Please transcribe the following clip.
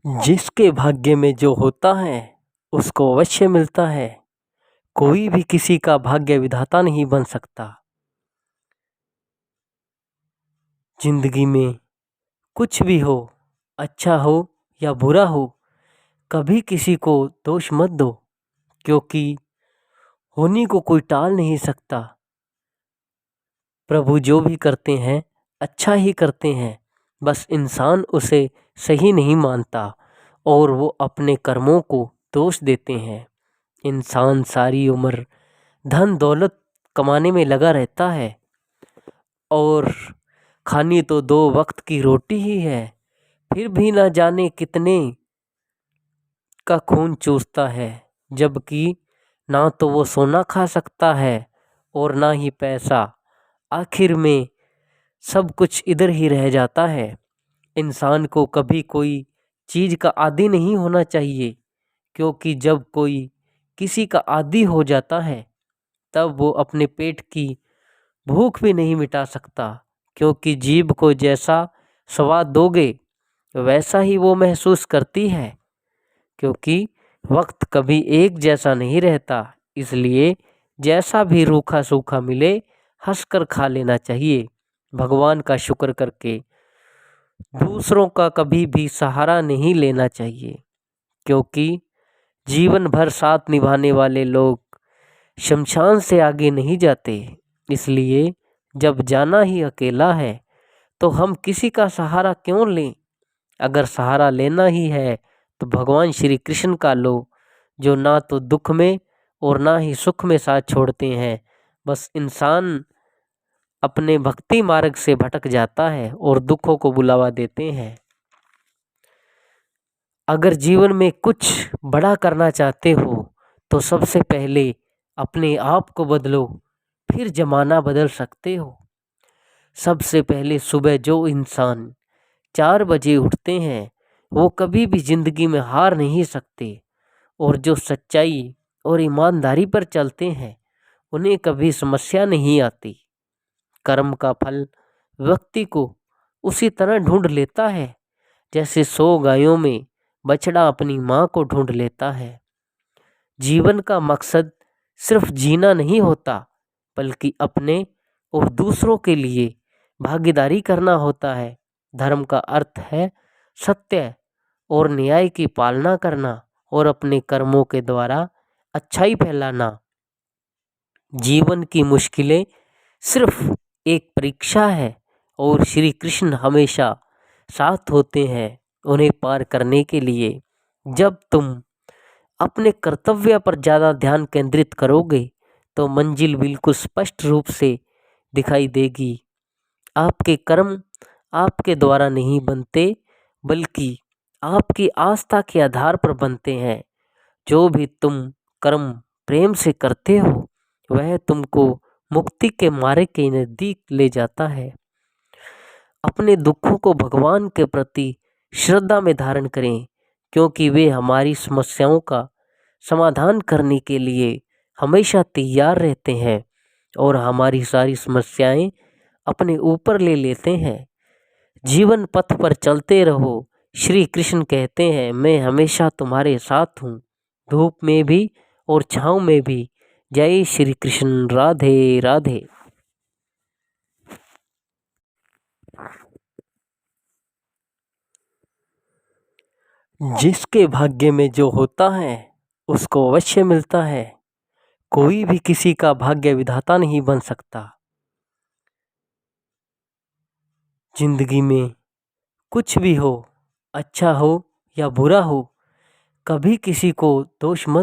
जिसके भाग्य में जो होता है उसको अवश्य मिलता है। कोई भी किसी का भाग्य विधाता नहीं बन सकता। जिंदगी में कुछ भी हो, अच्छा हो या बुरा हो, कभी किसी को दोष मत दो, क्योंकि होने को कोई टाल नहीं सकता। प्रभु जो भी करते हैं अच्छा ही करते हैं, बस इंसान उसे सही नहीं मानता और वो अपने कर्मों को दोष देते हैं। इंसान सारी उम्र धन दौलत कमाने में लगा रहता है और खानी तो 2 वक्त की रोटी ही है, फिर भी ना जाने कितने का खून चूसता है, जबकि ना तो वो सोना खा सकता है और ना ही पैसा। आखिर में सब कुछ इधर ही रह जाता है। इंसान को कभी कोई चीज़ का आदी नहीं होना चाहिए, क्योंकि जब कोई किसी का आदी हो जाता है तब वो अपने पेट की भूख भी नहीं मिटा सकता, क्योंकि जीभ को जैसा स्वाद दोगे वैसा ही वो महसूस करती है। क्योंकि वक्त कभी एक जैसा नहीं रहता, इसलिए जैसा भी रूखा सूखा मिले हंसकर खा लेना चाहिए, भगवान का शुक्र करके। दूसरों का कभी भी सहारा नहीं लेना चाहिए, क्योंकि जीवन भर साथ निभाने वाले लोग शमशान से आगे नहीं जाते। इसलिए जब जाना ही अकेला है तो हम किसी का सहारा क्यों लें। अगर सहारा लेना ही है तो भगवान श्री कृष्ण का लो, जो ना तो दुख में और ना ही सुख में साथ छोड़ते हैं। बस इंसान अपने भक्ति मार्ग से भटक जाता है और दुखों को बुलावा देते हैं। अगर जीवन में कुछ बड़ा करना चाहते हो तो सबसे पहले अपने आप को बदलो, फिर जमाना बदल सकते हो। सबसे पहले सुबह जो इंसान 4 बजे उठते हैं वो कभी भी जिंदगी में हार नहीं सकते, और जो सच्चाई और ईमानदारी पर चलते हैं उन्हें कभी समस्या नहीं आती। कर्म का फल व्यक्ति को उसी तरह ढूंढ लेता है जैसे 100 गायों में बछड़ा अपनी माँ को ढूंढ लेता है। जीवन का मकसद सिर्फ जीना नहीं होता, बल्कि अपने और दूसरों के लिए भागीदारी करना होता है। धर्म का अर्थ है सत्य और न्याय की पालना करना और अपने कर्मों के द्वारा अच्छाई फैलाना। जीवन की मुश्किलें सिर्फ एक परीक्षा है और श्री कृष्ण हमेशा साथ होते हैं उन्हें पार करने के लिए। जब तुम अपने कर्तव्य पर ज़्यादा ध्यान केंद्रित करोगे तो मंजिल बिल्कुल स्पष्ट रूप से दिखाई देगी। आपके कर्म आपके द्वारा नहीं बनते, बल्कि आपकी आस्था के आधार पर बनते हैं। जो भी तुम कर्म प्रेम से करते हो वह तुमको मुक्ति के मार्ग के नज़दीक ले जाता है। अपने दुखों को भगवान के प्रति श्रद्धा में धारण करें, क्योंकि वे हमारी समस्याओं का समाधान करने के लिए हमेशा तैयार रहते हैं और हमारी सारी समस्याएं अपने ऊपर ले लेते हैं। जीवन पथ पर चलते रहो, श्री कृष्ण कहते हैं मैं हमेशा तुम्हारे साथ हूँ, धूप में भी और छाँव में भी। जय श्री कृष्ण। राधे राधे। जिसके भाग्य में जो होता है उसको अवश्य मिलता है। कोई भी किसी का भाग्य विधाता नहीं बन सकता। जिंदगी में कुछ भी हो, अच्छा हो या बुरा हो, कभी किसी को दोष मत